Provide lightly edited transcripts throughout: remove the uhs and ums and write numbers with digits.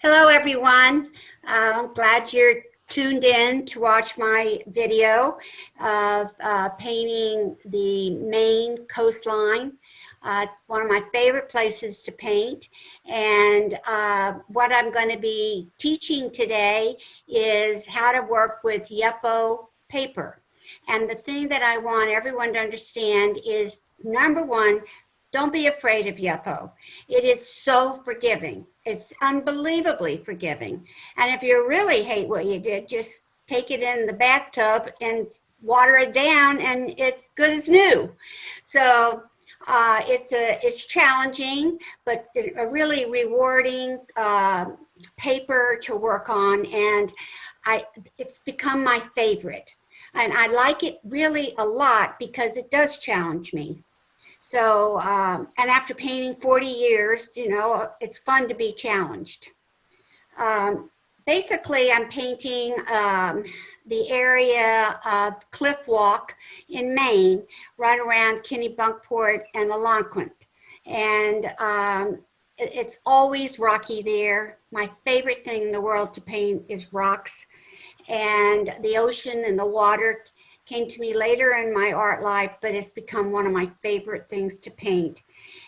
Hello everyone. I'm glad you're tuned in to watch my video of painting the Maine coastline. It's one of my favorite places to paint, and what I'm going to be teaching today is how to work with Yupo paper. And the thing that I want everyone to understand is, number one, don't be afraid of Yupo. It is so forgiving. It's unbelievably forgiving. And if you really hate what you did, just take it in the bathtub and water it down, and it's good as new. So it's challenging, but a really rewarding paper to work on, and it's become my favorite. And I like it really a lot because it does challenge me. So, and after painting 40 years, it's fun to be challenged. Basically, I'm painting the area of Cliff Walk in Maine, right around Kennebunkport and Algonquin. And it's always rocky there. My favorite thing in the world to paint is rocks. And the ocean and the water came to me later in my art life, but it's become one of my favorite things to paint.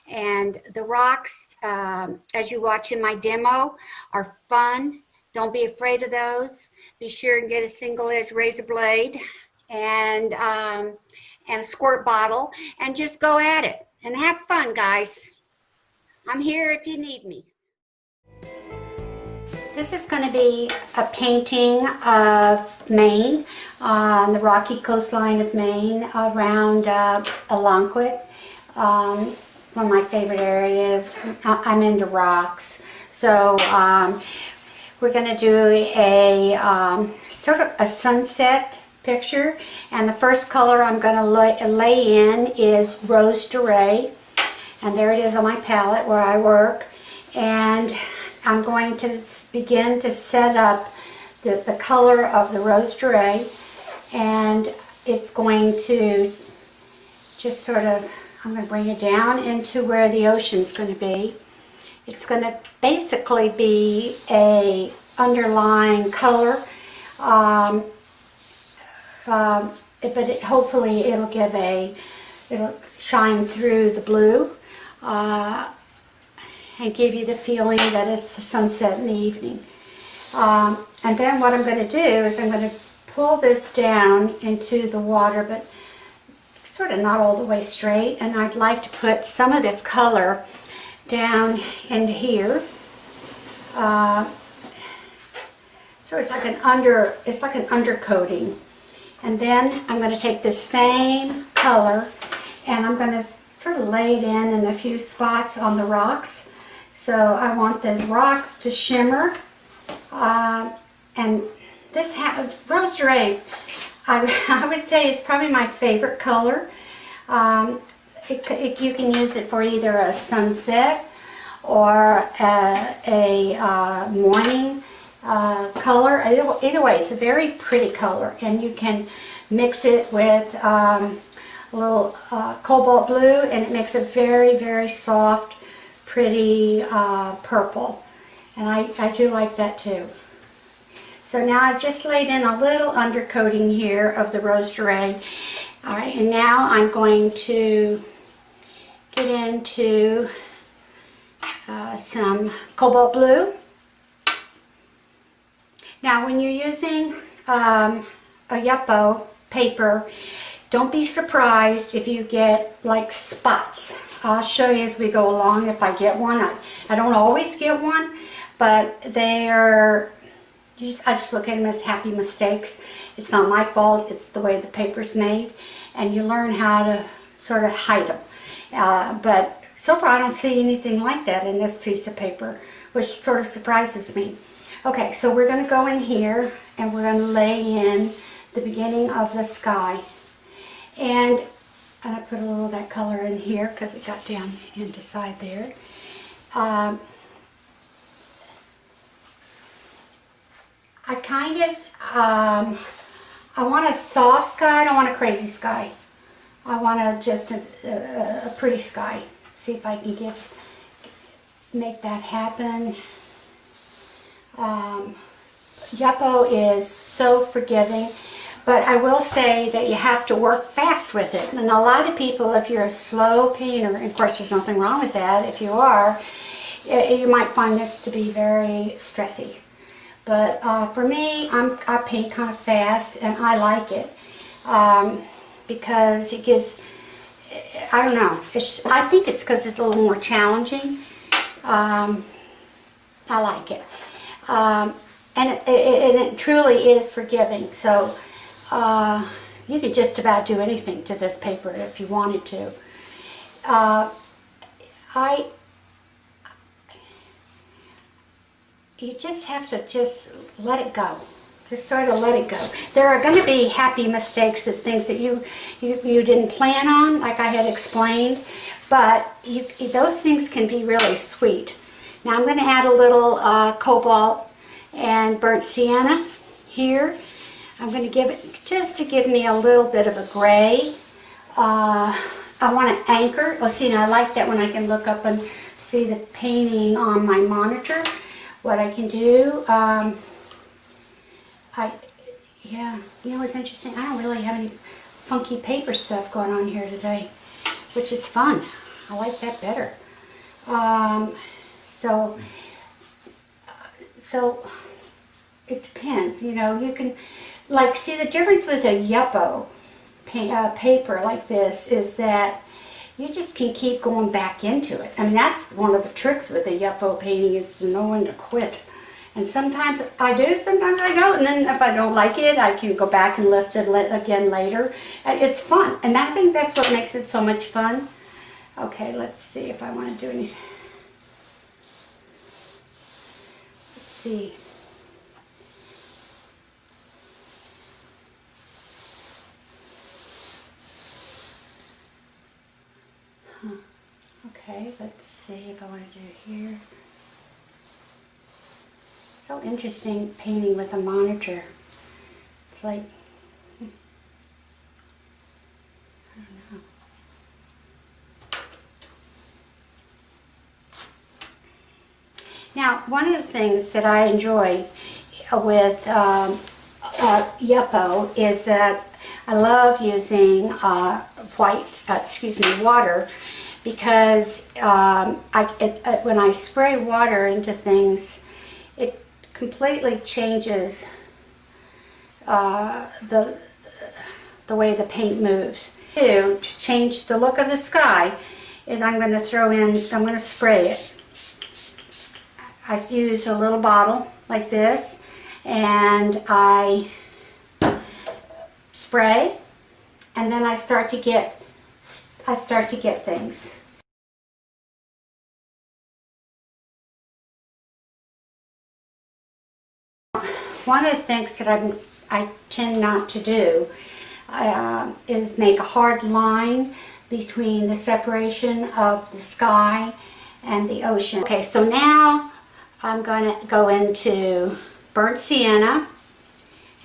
And the rocks, as you watch in my demo, are fun. Don't be afraid of those. Be sure and get a single edge razor blade and a squirt bottle, and just go at it and have fun, guys. I'm here if you need me. This is going to be a painting of Maine, on the rocky coastline of Maine, around Algonquin. One of my favorite areas. I'm into rocks. So we're going to do a sort of a sunset picture. And the first color I'm going to lay in is Rose Durey. And there it is on my palette where I work. And I'm going to begin to set up the color of the Rose Durey, and it's going to just sort of, I'm going to bring it down into where the ocean's going to be. It's going to basically be a underlying color, but hopefully it'll shine through the blue. And give you the feeling that it's the sunset in the evening. And then what I'm going to do is I'm going to pull this down into the water, but sort of not all the way straight. And I'd like to put some of this color down into here. So it's like an undercoating. And then I'm going to take this same color and I'm going to sort of lay it in a few spots on the rocks. So I want the rocks to shimmer, and this Rose Durey, I would say it's probably my favorite color. You can use it for either a sunset or a morning color. Either way, it's a very pretty color, and you can mix it with a little cobalt blue, and it makes a very, very soft, pretty purple, and I do like that too. So now I've just laid in a little undercoating here of the Rose Durey. All right, and now I'm going to get into some cobalt blue. Now when you're using a Yupo paper, don't be surprised if you get like spots. I'll show you as we go along if I get one. I don't always get one, but I just look at them as happy mistakes. It's not my fault, it's the way the paper's made, and you learn how to sort of hide them. But so far I don't see anything like that in this piece of paper, which sort of surprises me. Okay, so we're going to go in here and we're going to lay in the beginning of the sky. And I put a little of that color in here because it got down into side there. I want a soft sky. I don't want a crazy sky. I want just a pretty sky. See if I can make that happen. Yupo is so forgiving, but I will say that you have to work fast with it. And a lot of people, if you're a slow painter, and of course there's nothing wrong with that, if you are, you might find this to be very stressy. But for me, I paint kind of fast, and I like it because it gives, I don't know, I think it's because it's a little more challenging. I like it. And it truly is forgiving. So you could just about do anything to this paper if you wanted to. You just have to just let it go. Just sort of let it go. There are going to be happy mistakes, that things that you didn't plan on, like I had explained, but those things can be really sweet. Now I'm going to add a little cobalt and burnt sienna here. I'm going to give it, just to give me a little bit of a gray. I want to anchor. Oh, see, now I like that when I can look up and see the painting on my monitor. What I can do, yeah, you know what's interesting? I don't really have any funky paper stuff going on here today, which is fun. I like that better. So it depends, you know, you can, like, see the difference with a Yupo paper like this is that you just can keep going back into it. I mean, that's one of the tricks with a Yupo painting, is to know when to quit. And sometimes I do, sometimes I don't. And then if I don't like it, I can go back and lift it again later. It's fun. And I think that's what makes it so much fun. Okay, let's see if I want to do anything. Let's see. Okay, let's see if I want to do here. So interesting painting with a monitor. It's like, I don't know. Now, one of the things that I enjoy with Yupo is that I love using water, because when I spray water into things, it completely changes the way the paint moves. To change the look of the sky is I'm going to I'm going to spray it. I use a little bottle like this, and I spray, and then I start to get things. One of the things that I tend not to do is make a hard line between the separation of the sky and the ocean. Okay, so now I'm going to go into burnt sienna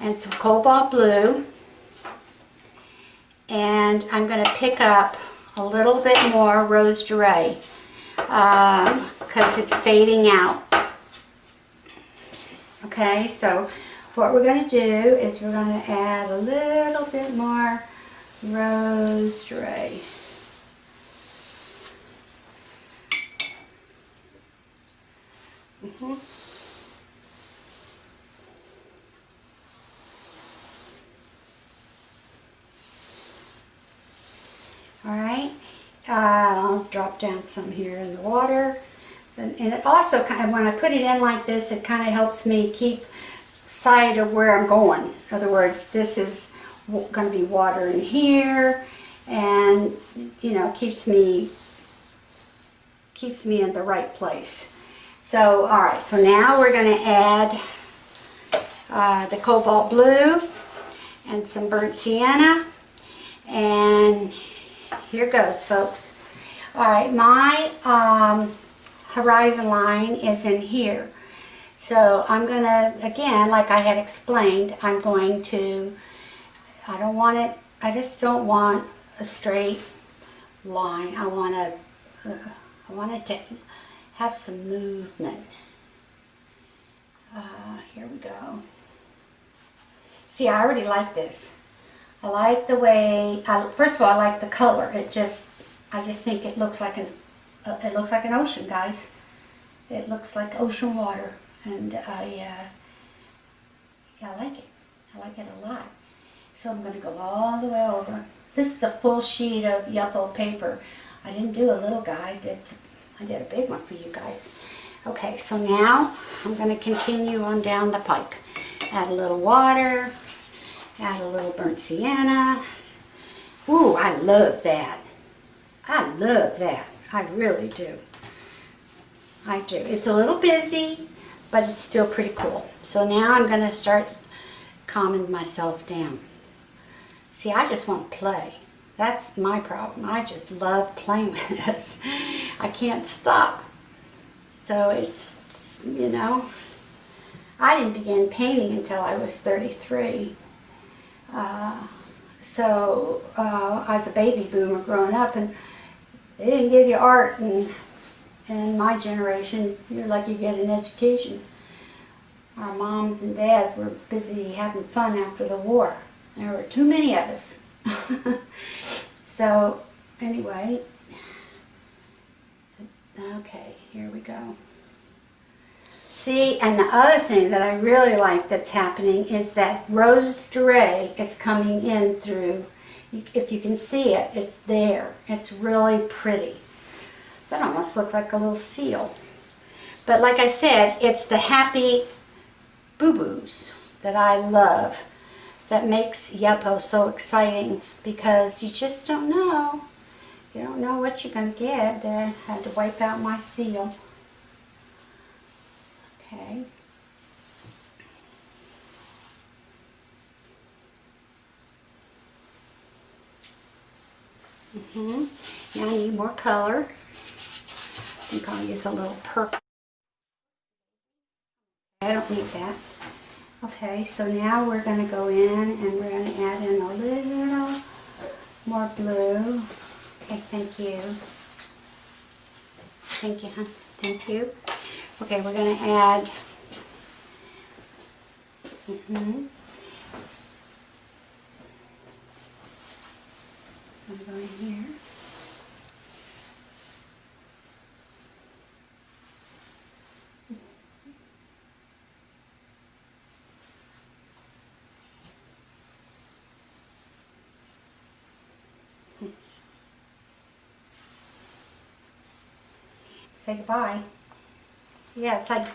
and some cobalt blue, and I'm going to pick up a little bit more rose duree because it's fading out. Okay, so what we're going to do is we're going to add a little bit more rose duree. Alright, I'll drop down some here in the water. And it also kind of, when I put it in like this, it kind of helps me keep sight of where I'm going. In other words, this is going to be water in here, and you know, keeps me in the right place. So, all right. So now we're going to add the cobalt blue and some burnt sienna, and here goes, folks. All right, my horizon line is in here. So I'm going to, again, like I had explained, I'm going to, I just don't want a straight line. I want it to have some movement. Here we go. See, I already like this. I like the way, first of all, I like the color. I just think it looks like an ocean, guys. It looks like ocean water, and yeah, I like it. I like it a lot. So I'm going to go all the way over. This is a full sheet of Yupo paper. I didn't do a little guy. I did a big one for you guys. Okay, so now I'm going to continue on down the pike. Add a little water. Add a little burnt sienna. Ooh, I love that. I love that. I really do. I do. It's a little busy, but it's still pretty cool. So now I'm going to start calming myself down. See, I just want to play. That's my problem. I just love playing with this. I can't stop. So it's, you know, I didn't begin painting until I was 33. I was a baby boomer growing up, and they didn't give you art, and in my generation, you're lucky you get an education. Our moms and dads were busy having fun after the war. There were too many of us. So, anyway, okay, here we go. See, and the other thing that I really like that's happening is that Rose Durey is coming in through, if you can see it, it's there. It's really pretty. That almost looks like a little seal. But like I said, it's the happy boo-boos that I love that makes Yupo so exciting, because you just don't know. You don't know what you're going to get. I had to wipe out my seal. Okay. Now I need more color. I think I'll use a little purple. I don't need that. Okay, so now we're going to go in and we're going to add in a little more blue. Okay, thank you. Thank you, hon. Thank you. Okay, we're going to add I'm going here. Say goodbye. Yeah, it's like,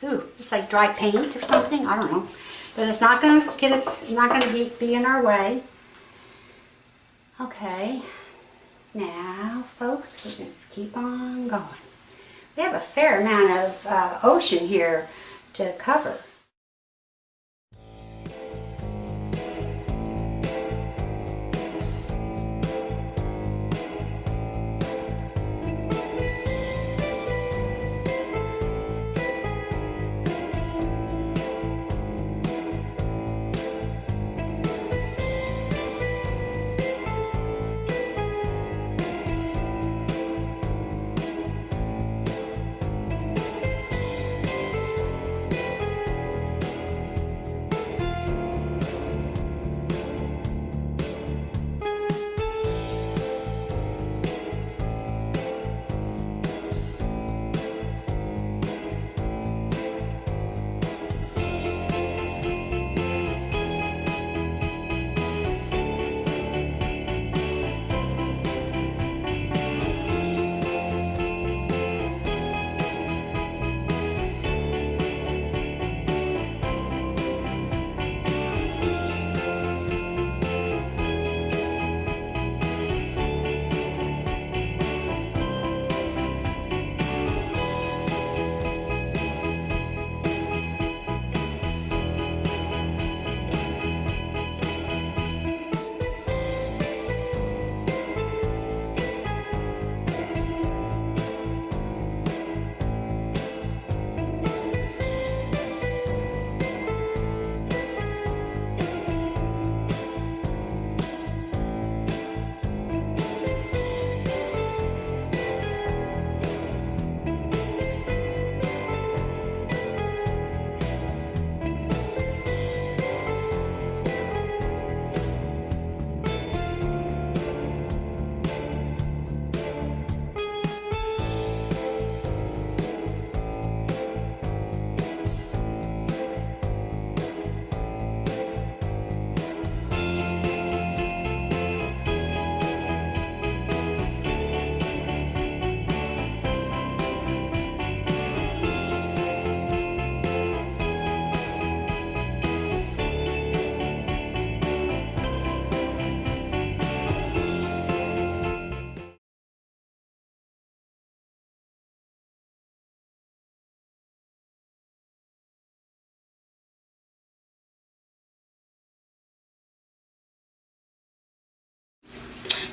ooh, it's like dry paint or something. I don't know, but it's not going to get us. Not going to be in our way. Okay, now, folks, we're going to keep on going. We have a fair amount of ocean here to cover.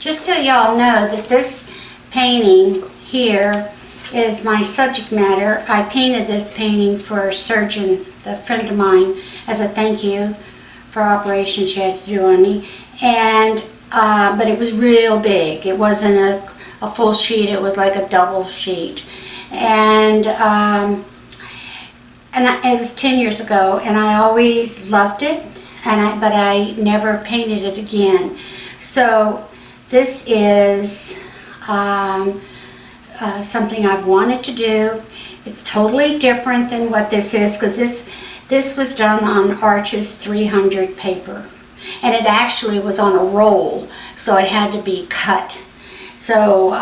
just so y'all know that this painting here is my subject matter. I painted this painting for a surgeon, a friend of mine, as a thank you for operation she had to do on me. And but it was real big. It wasn't a full sheet. It was like a double sheet. And it was 10 years ago, and I always loved it, but I never painted it again. So this is something I've wanted to do. It's totally different than what this is, because this was done on Arches 300 paper, and it actually was on a roll, so it had to be cut. So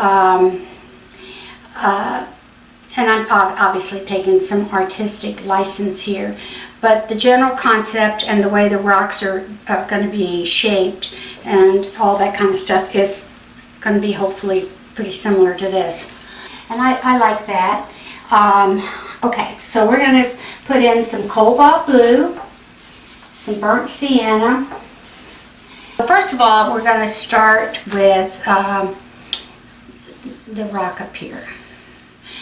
and I'm obviously taking some artistic license here, but the general concept and the way the rocks are going to be shaped and all that kind of stuff is going to be hopefully pretty similar to this. And I like that. Okay, so we're going to put in some cobalt blue, some burnt sienna. First of all, we're going to start with the rock up here.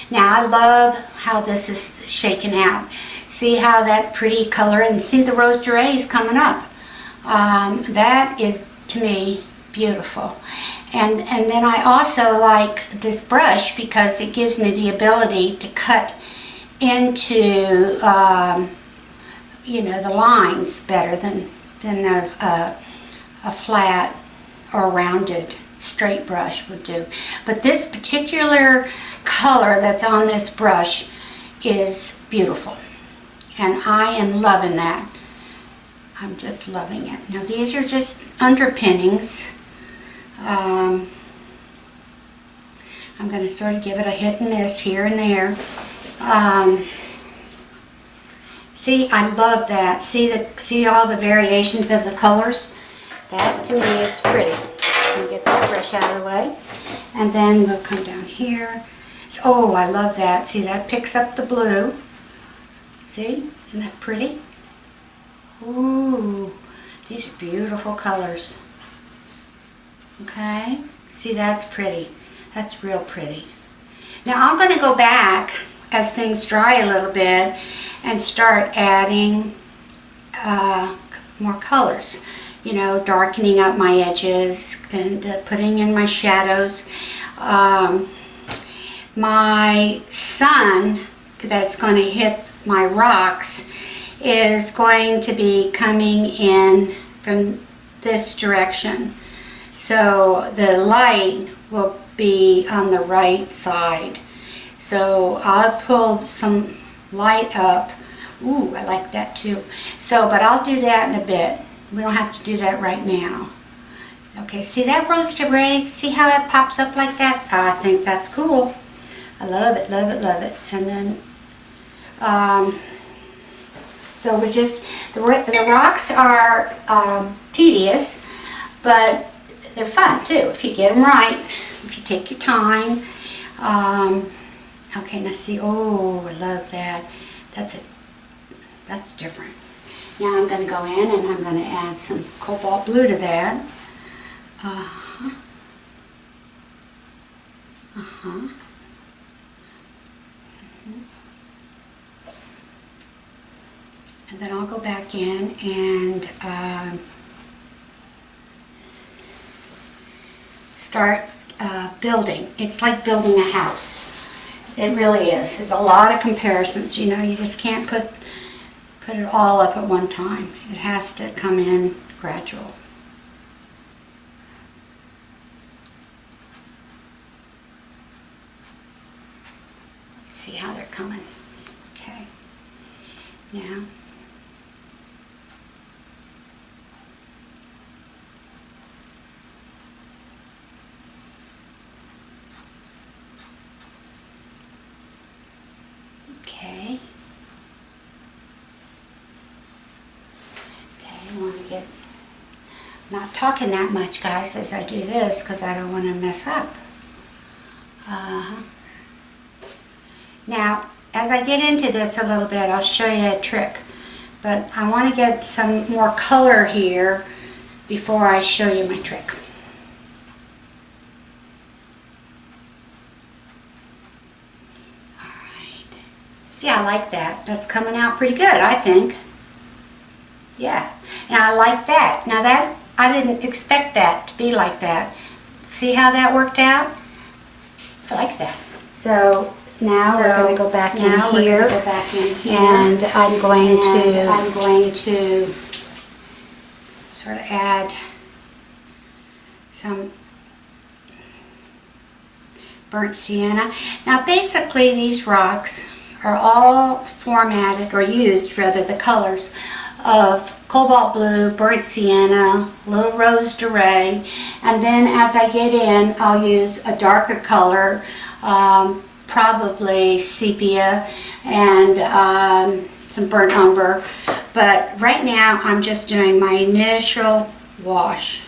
Now I love how this is shaken out. See how that pretty color, and see the rose durée is coming up. That is, to me, beautiful. And then I also like this brush because it gives me the ability to cut into you know, the lines better than a flat or rounded straight brush would do. But this particular color that's on this brush is beautiful, and I am loving that. I'm just loving it. Now these are just underpinnings. I'm going to sort of give it a hit and miss here and there. See, I love that. See all the variations of the colors? That to me is pretty. Let me get that brush out of the way. And then we'll come down here. Oh, I love that. See, that picks up the blue. See? Isn't that pretty? Ooh, these are beautiful colors. Okay? See, that's pretty. That's real pretty. Now I'm going to go back as things dry a little bit and start adding more colors. You know, darkening up my edges and putting in my shadows. My sun that's going to hit my rocks is going to be coming in from this direction. So the light will be on the right side. So I'll pull some light up. Ooh, I like that too. So, but I'll do that in a bit. We don't have to do that right now. Okay, see that rose durée? See how that pops up like that? I think that's cool. I love it, love it, love it. And then, so we just, the rocks are tedious, but they're fun too if you get them right, if you take your time. Okay, now see, oh, I love that. That's different. Now I'm going to go in and I'm going to add some cobalt blue to that. Uh-huh. Uh-huh. And then I'll go back in and start building. It's like building a house. It really is. There's a lot of comparisons. You know, you just can't put it all up at one time. It has to come in gradual. Let's see how they're coming. Okay. Now. Okay. I want to get, not talking that much, guys, as I do this because I don't want to mess up. Now, as I get into this a little bit, I'll show you a trick. But I want to get some more color here before I show you my trick. See, I like that. That's coming out pretty good, I think. Yeah, and I like that. Now that, I didn't expect that to be like that. See how that worked out? I like that. So now we're going to go back in here, and I'm going to sort of add some burnt sienna. Now basically these rocks are all formatted, or used rather, the colors of cobalt blue, burnt sienna, little rose doré, and then as I get in I'll use a darker color, probably sepia, and some burnt umber. But right now I'm just doing my initial wash,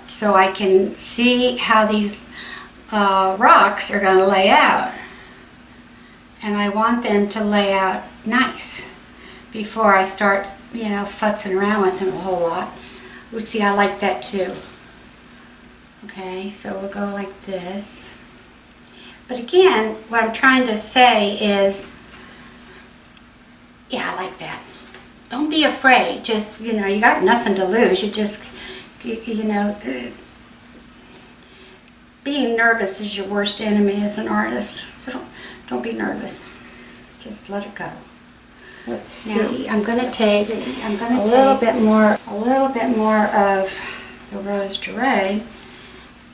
so I can see how these rocks are going to lay out, and I want them to lay out nice before I start, you know, futzing around with them a whole lot. We'll see, I like that too. Okay, so we'll go like this. But again, what I'm trying to say is, yeah, I like that. Don't be afraid. Just, you know, you got nothing to lose. You just, you know, being nervous is your worst enemy as an artist. So don't be nervous. Just let it go. Let's see. I'm going to take a little bit more of the rose doré,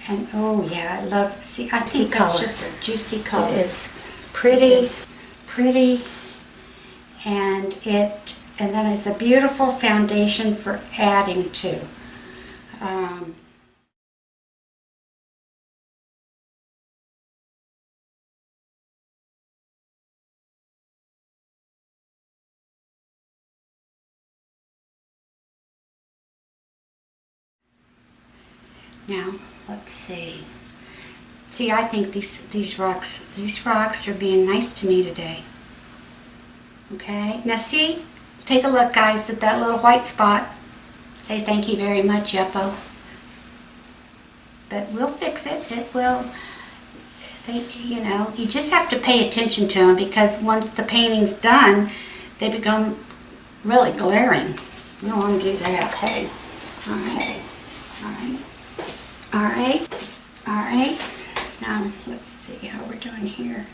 and oh yeah, I love. See, I think that's just a juicy color. It is pretty, and then it's a beautiful foundation for adding to. Now, let's see. See, I think these rocks are being nice to me today. Okay, now see, take a look, guys, at that little white spot. Say thank you very much, Yupo. But we'll fix it. It will. You know, you just have to pay attention to them, because once the painting's done, they become really glaring. We don't want to do that. Okay. All right. Now, let's see how we're doing here.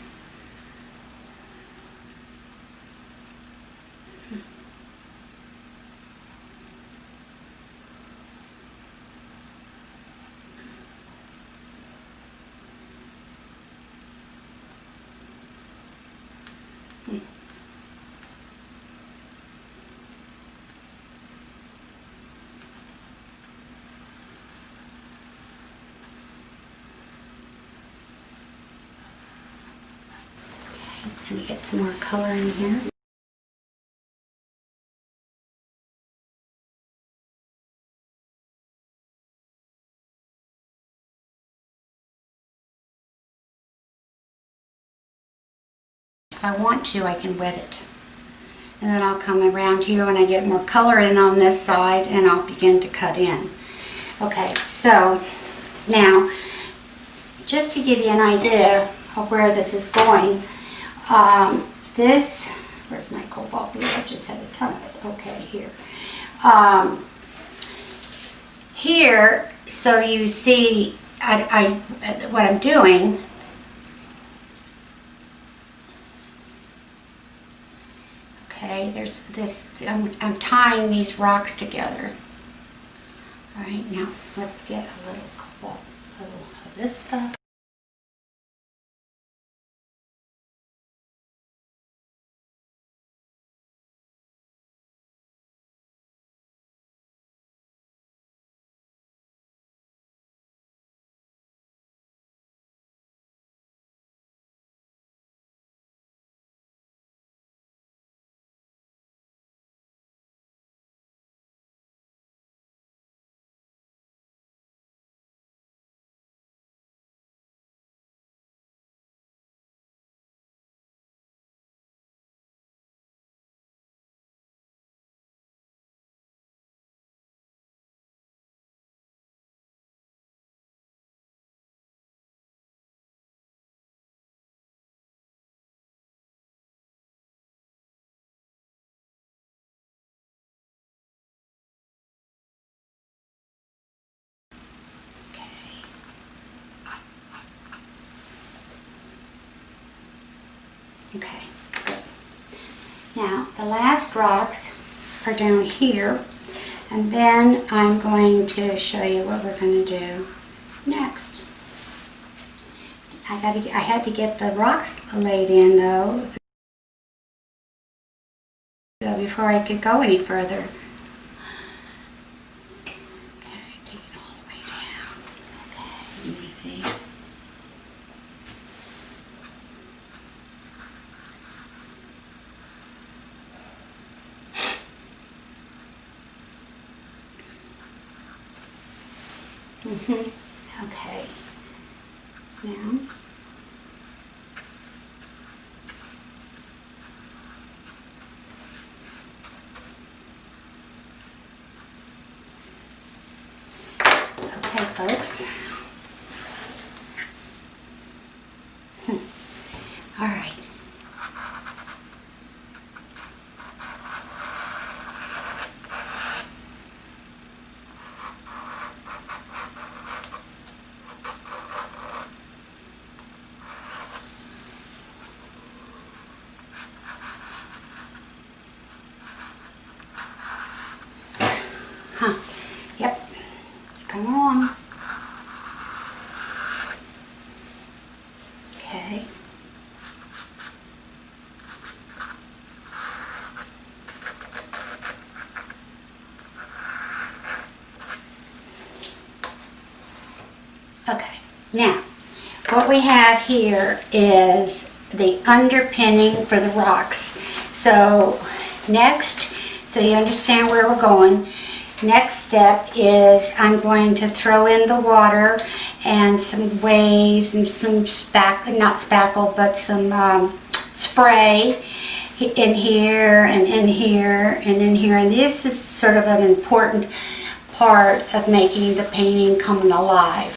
Let me get some more color in here. If I want to, I can wet it. And then I'll come around here when I get more color in on this side, and I'll begin to cut in. Okay, so now, just to give you an idea of where this is going, where's my cobalt blue? I just had a ton of it. Okay, here. Here, so you see what I'm doing. Okay, there's this, I'm tying these rocks together. All right, now let's get a little cobalt, of this stuff. Okay, good. Now, the last rocks are down here, and then I'm going to show you what we're going to do next. I had to get the rocks laid in though before I could go any further. Okay, take it all the way down. Okay, let me see. Okay. Now. Okay, folks. All right. Yep. It's coming along. Okay. Okay, now what we have here is the underpinning for the rocks. So next, so you understand where we're going, next step is I'm going to throw in the water and some waves and some not spackle, but some spray in here and in here and in here. And this is sort of an important part of making the painting come alive.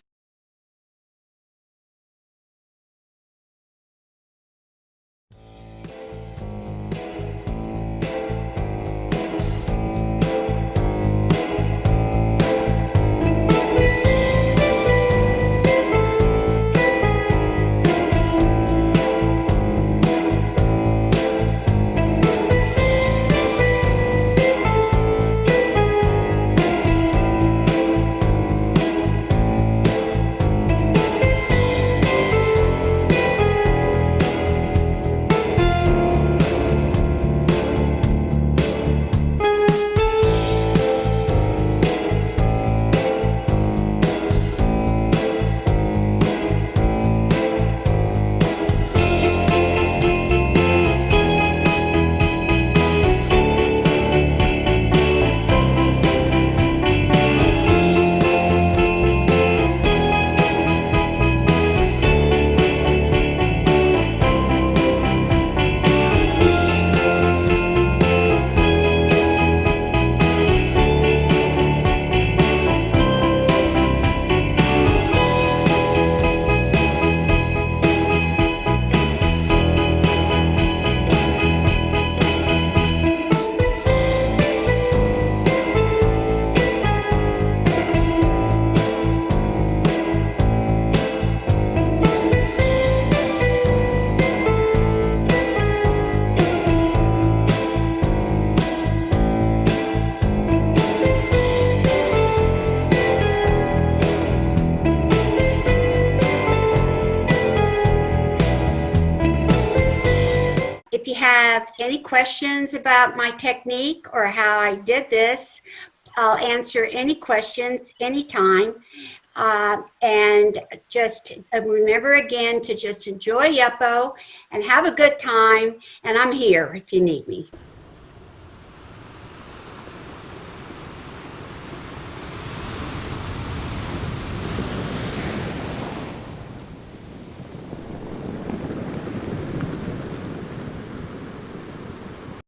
If you have any questions about my technique or how I did this, I'll answer any questions anytime. And just remember again to just enjoy Yupo and have a good time. And I'm here if you need me.